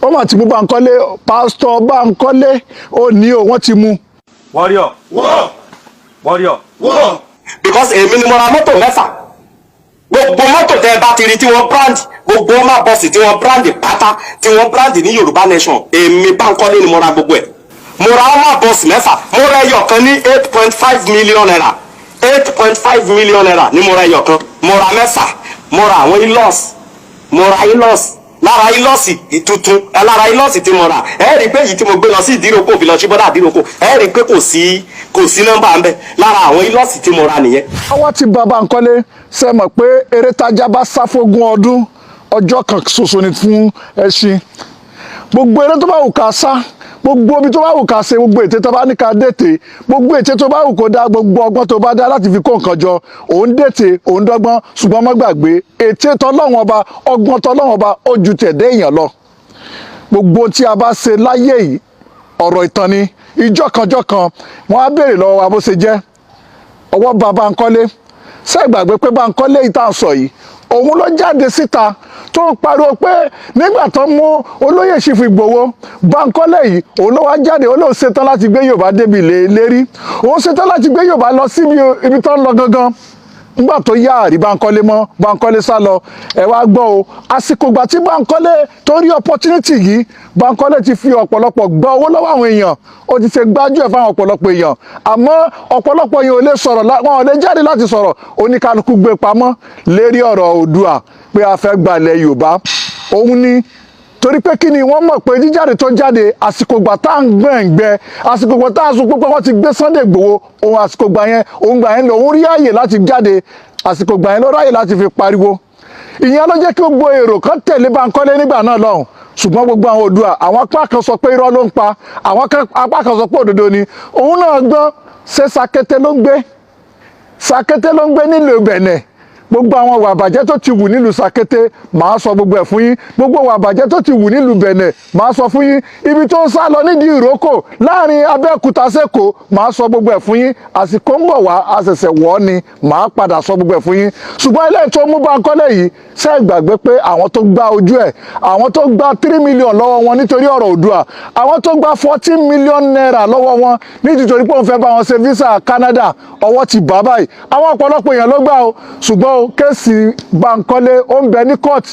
ó mà ti mú Bankole pásítọ̀ Bankole ó ní o wọ́n ti mú. warrior wọ́ warrior wọ́. because èmi ni mo ra mọ́tò mẹ́fà gbogbo mọ́tò tẹ́ bá ti rí tí wọ́n brand gbogbo ọmọ bọ́ọ̀sì tí wọ́n brand pátá tí wọ́n brand ní Yorùbá nation èmi Bankole ni mo ra gbogbo ẹ̀ mo ra ọmọ bọ́ọ̀sì mẹ́fà mo ra ẹyọ kan ní 8.5 million naira 8.5 million naira ni mo ra ẹyọ kan mo ra mẹ́fà mo ra àwọn ilos mo ra ilos lára ilọ́ọ̀sì tuntun lára ilọ́ọ̀sì tí mo rà ẹ rí i pé èyí tí mo gbé lọ sí ìdíròkò fi lọ sí bọ́dà ìdíròkò ẹ rí i pé kò sí nọ́mbà ń bẹ lára àwọn ilọ́ọ̀sì tí mo rà nìyẹn. ọwọ́ ti bá Bankole ṣe mọ̀ pé eré tájá bá sá fógún ọdún ọjọ́ kan ṣoṣo ni fún ẹṣin gbogbo eré tó bá wù ká sá gbogbo omi tó bá wù ká ṣe gbogbo ète tó bá ní ká dètè gbogbo ète tó bá wù kó dá gbogbo ọgbọ́n tó bá dá láti fi kó nǹkan jọ òun dètè òun dọ́gbọ́n ṣùgbọ́n má gbàgbé ète tọ́lọ́wọ́n ọba ọgbọ́n tọ́lọ́wọ́n ọba ó ju tẹ̀dé èèyàn lọ gbogbo tí a bá ṣe láyé yìí ọ̀rọ̀ ìtàn ni ìjọ kan wọ́n á béèrè lọ́wọ́ wa bó ṣe jẹ́ ọwọ́ bá Bankole ṣé ìgbàgbé pé Bankole yìí tá à ń sọ yìí òun ló jáde síta tó ń pariwo pé nígbà tó mú olóyè Ṣífù Ìgbòho Bankole yìí òun ló wá jáde ó lóun ṣetán láti gbé Yorùbá débi lérí òun ṣetán láti gbé Yorùbá lọ síbi ibi tó ń lọ gangan nígbà tó yá àrí Bankole mọ́ Bankole sá lọ ẹ wá gbọ́ o àsìkò ìgbà tí Bankole tó rí opportunity yìí Bankole ti fi ọ̀pọ̀lọpọ̀ gba owó lọ́wọ́ àwọn èèyàn ó ti ṣe gbájú ẹ̀ fáwọn ọ̀pọ̀lọpọ̀ èèyàn àmọ́ ọ̀pọ̀lọpọ̀ èèyàn ò lè sọ̀rọ̀ wọn ò lè jáde láti sọ̀rọ̀ oníkálukú gbé pamọ́ lérí ọ̀rọ̀ Oòduà pé a fẹ́ gbalẹ̀ Yorùbá òun ni torí pé kí ni wọ́n mọ̀ pé jíjáde tó jáde àsìkò ìgbà tá à ń gbẹ̀ngbẹ́ àsìkò ìgbà tá à ń sọ pé wọ́n ti gbé Sunday Igboho òun àsìkò ìgbà yẹn lòun rí àyè láti jáde àsìkò ìgbà yẹn ló ráyè láti fi pariwo ìyẹn ló jẹ́ kí gbogbo èrò kan tẹ̀lé Bankole nígbà náà lọ́hùn ṣùgbọ́n gbogbo àwọn Oòduà àwọn apá kan sọ pé irọ́ ló ń pa àwọn apá kan sọ pé òdodo ni òun náà gbọ́n ṣe Sàkété ló ń gbé nílùú Benin gbogbo àwọn ìwà àbàjẹ́ tó ti wù nílùú Sàkété màá sọ gbogbo ẹ̀ fún yín gbogbo ìwà àbàjẹ́ tó ti wù nílùú Benin màá sọ fún yín ibi tó ń sá lọ nídìí ìrókò láàrin Abẹ́òkúta sẹ́kọ̀ọ́ màá sọ gbogbo ẹ̀ fún yín àsìkò ń bọ̀ wá àṣẹ̀ṣẹ̀ wọ́ ni màá padà sọ gbogbo ẹ̀ fún yín ṣùgbọ́n ilé tó mú Bankole yìí ṣe ìgbàgbé pé àwọn tó gba ojú ẹ̀ àwọn tó gba 3 million lọ́wọ́ wọn nítorí ọ̀rọ̀ Oòduà àwọn tó gba 14 million naira lọ́wọ́ wọn nítorí pé òun fẹ́ bá wọn ṣe visa Canada ọwọ́ ti bá báyìí àwọn ọ̀pọ̀lọpọ̀ èèyàn ló gbà o ṣùgbọ́n kéèsì Bankole ó ń bẹ ní court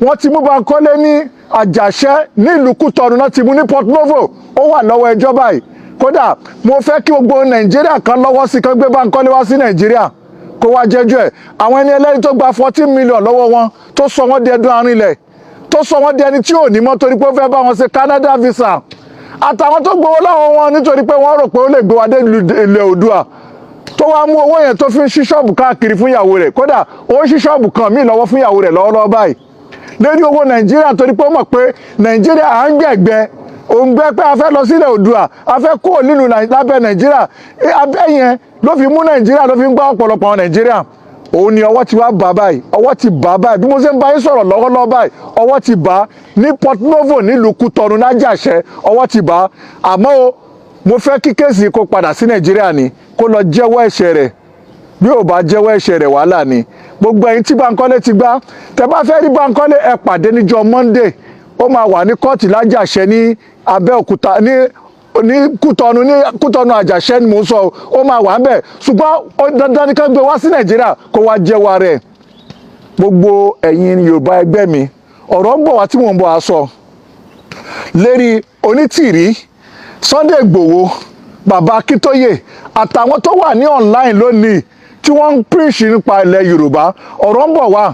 wọ́n ti mú Bankole ní Àjàṣẹ́ nílùú Kútọ̀nù náà ti mú ní Port Novo ó wà lọ́wọ́ ẹjọ́ báyìí kódà mo fẹ́ kí gbogbo Nàìjíríà kan lọ́wọ́ sí kan gbé Bankole wá sí Nàìjíríà kó wá jẹ́jọ́ ẹ̀ àwọn ẹni ẹlẹ́rìí tó gba 14 million lọ́wọ́ wọn tó sọ wọ́n di ẹdun arinlẹ̀ tó sọ wọ́n di ẹni tí ò ní mọ́ torí pé ó fẹ́ bá wọn ṣe Canada visa àtàwọn tó gbowó lọ́wọ́ wọn nítorí pé wọ́n rò pé ó lè gbé wa dé ilẹ̀ Oòduà tó wá mú owó yẹn tó fi ń ṣí ṣọ́ọ̀bù káàkiri fún ìyàwó rẹ̀ kódà ó ń ṣí ṣọ́ọ̀bù kan míì lọ́wọ́ fún ìyàwó rẹ̀ lọ́wọ́lọ́wọ́ báyìí lórí owó Nàìjíríà torí pé ó mọ̀ pé Nàìjíríà à ń gbẹ̀gbẹ́ òun gbẹ́ pé a fẹ́ lọ sílẹ̀ Oòduà a fẹ́ kúrò nínú lábẹ́ Nàìjíríà abẹ́ yẹn ló fi mú Nàìjíríà ló fi ń gbá ọ̀pọ̀lọpọ̀ Nàìjíríà òun ni ọwọ́ ti wá bá báyìí ọwọ́ ti bá báyìí bí mo ṣe ń bá yín sọ̀rọ̀ lọ́wọ́lọ́wọ́ báyìí ọwọ́ ti bá ní Port Novo nílùú Kútọ̀nù lájàṣẹ́ ọwọ́ ti bá àmọ́ o mo fẹ́ kí kéèsì kó padà sí Nàìjíríà ni kó lọ jẹ́wọ́ ẹ̀ṣẹ̀ rẹ̀ bí ò bá jẹ́wọ́ ẹ̀ṣẹ̀ rẹ̀ wàhálà ni gbogbo ẹ̀yin tí Bankole ti gbá tẹ́ bá fẹ́ rí Bankole ẹ pàdé níjọ́ Monday ó máa wà ní kóòtù lájàṣẹ́ ní Abẹ́òkúta ní Kútọ̀nù Àjàṣẹ́ ni mò ń sọ ó máa wà ń bẹ̀ ṣùgbọ́n dandan ní ká gbé wá sí Nàìjíríà kó wá jẹ́wọ́ rẹ̀ gbogbo ẹ̀yin Yorùbá ẹgbẹ́ mi ọ̀rọ̀ ń bọ̀ wá tí mò ń bọ̀ á sọ lérí Onítìrí Sunday Igboho bàbá Akíntóyè àtàwọn tó wà ní online lónìí tí wọ́n ń preach nípa ilẹ̀ Yorùbá ọ̀rọ̀ ń bọ̀ wá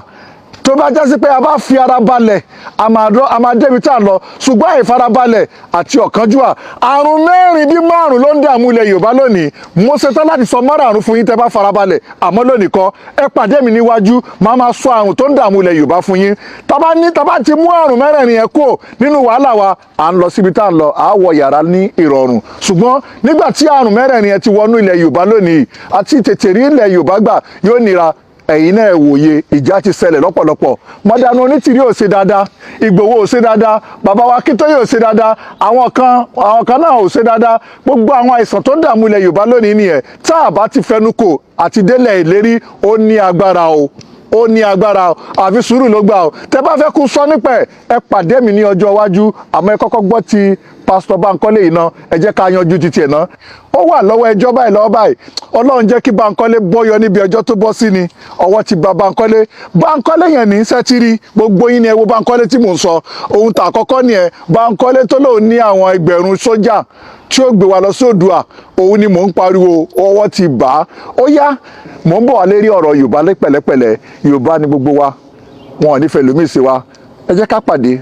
tó bá jẹ́ sí pé a bá fi ara balẹ̀ a máa débi tá a lọ ṣùgbọ́n àìfarabalẹ̀ àti ọ̀kánjúwà àrùn mẹ́rin bí márùn ló ń dààmú ilẹ̀ Yorùbá lónìí mo ṣetán láti sọ márùn fún yín tẹ́ bá farabalẹ̀ àmọ́ lónìí kọ́ ẹ pàdé mi níwájú máa sọ àrùn tó ń dààmú ilẹ̀ Yorùbá fún yín tá bá ti mú àrùn mẹ́rẹ̀ẹ̀rin yẹn kúrò nínú wàhálà wa à ń lọ síbi tá a lọ à á wọ yàrá ní ìrọ̀rùn ṣùgbọ́n nígbà tí àrùn mẹ́rẹ̀ẹ̀rin yẹn ti wọnú ilẹ̀ Yorùbá lónìí àti tètè rí ilẹ̀ Yorùbá gbà yóò nira ẹ̀yin náà wòye ìjà ti ṣẹlẹ̀ lọ́pọ̀lọpọ̀ mọ̀dánù Onítìrí ò ṣe dáadáa Ìgbòho ò ṣe dáadáa bàbá wa Akíntóyè ò ṣe dáadáa àwọn kan náà ò ṣe dáadáa gbogbo àwọn àìsàn tó ń dààmú ilẹ̀ Yorùbá lónìí nìyẹn tá a bá ti fẹnu kò àti délẹ̀ ìlérí ó ní agbára o ó ní agbára o, àfi sùúrù ló gbà o. Tẹ́ bá fẹ́ kú sọ nípa ẹ pàdé mi ní ọjọ́ iwájú, àmọ́ ẹ kọ́kọ́ gbọ́ ti pásítọ̀ Bankole yìí náà, ẹ jẹ́ ká yanjú títí ẹ̀ náà. Ó wà lọ́wọ́ ẹjọ́ báyìí lọ́wọ́ báyìí. Ọlọ́run jẹ́ kí Bankole bọ́yọ níbi ẹjọ́ tó bọ́ sí ni. Ọwọ́ ti ba Bankole. Bankole yẹn ní sẹ́tírì. Gbogbo yín ni ẹ wo Bankole tí mò ń sọ. Ohun tà àkọ́kọ́ ni ẹ. Bankole tó lóun ní àwọn ẹgbẹ̀rún sójà tí ó gbé wa lọ sí Oòduà. Òun ni mò ń pariwo. Ọwọ́ ti bà á. Ó yá, mò ń bọ̀ wá lérí ọ̀rọ̀ Yorùbá pẹ̀lẹ́pẹ̀lẹ́. Yorùbá ni gbogbo wa. Wọn ò ní fẹ́ lómi sí wa. Ẹ jẹ́ ká pàdé.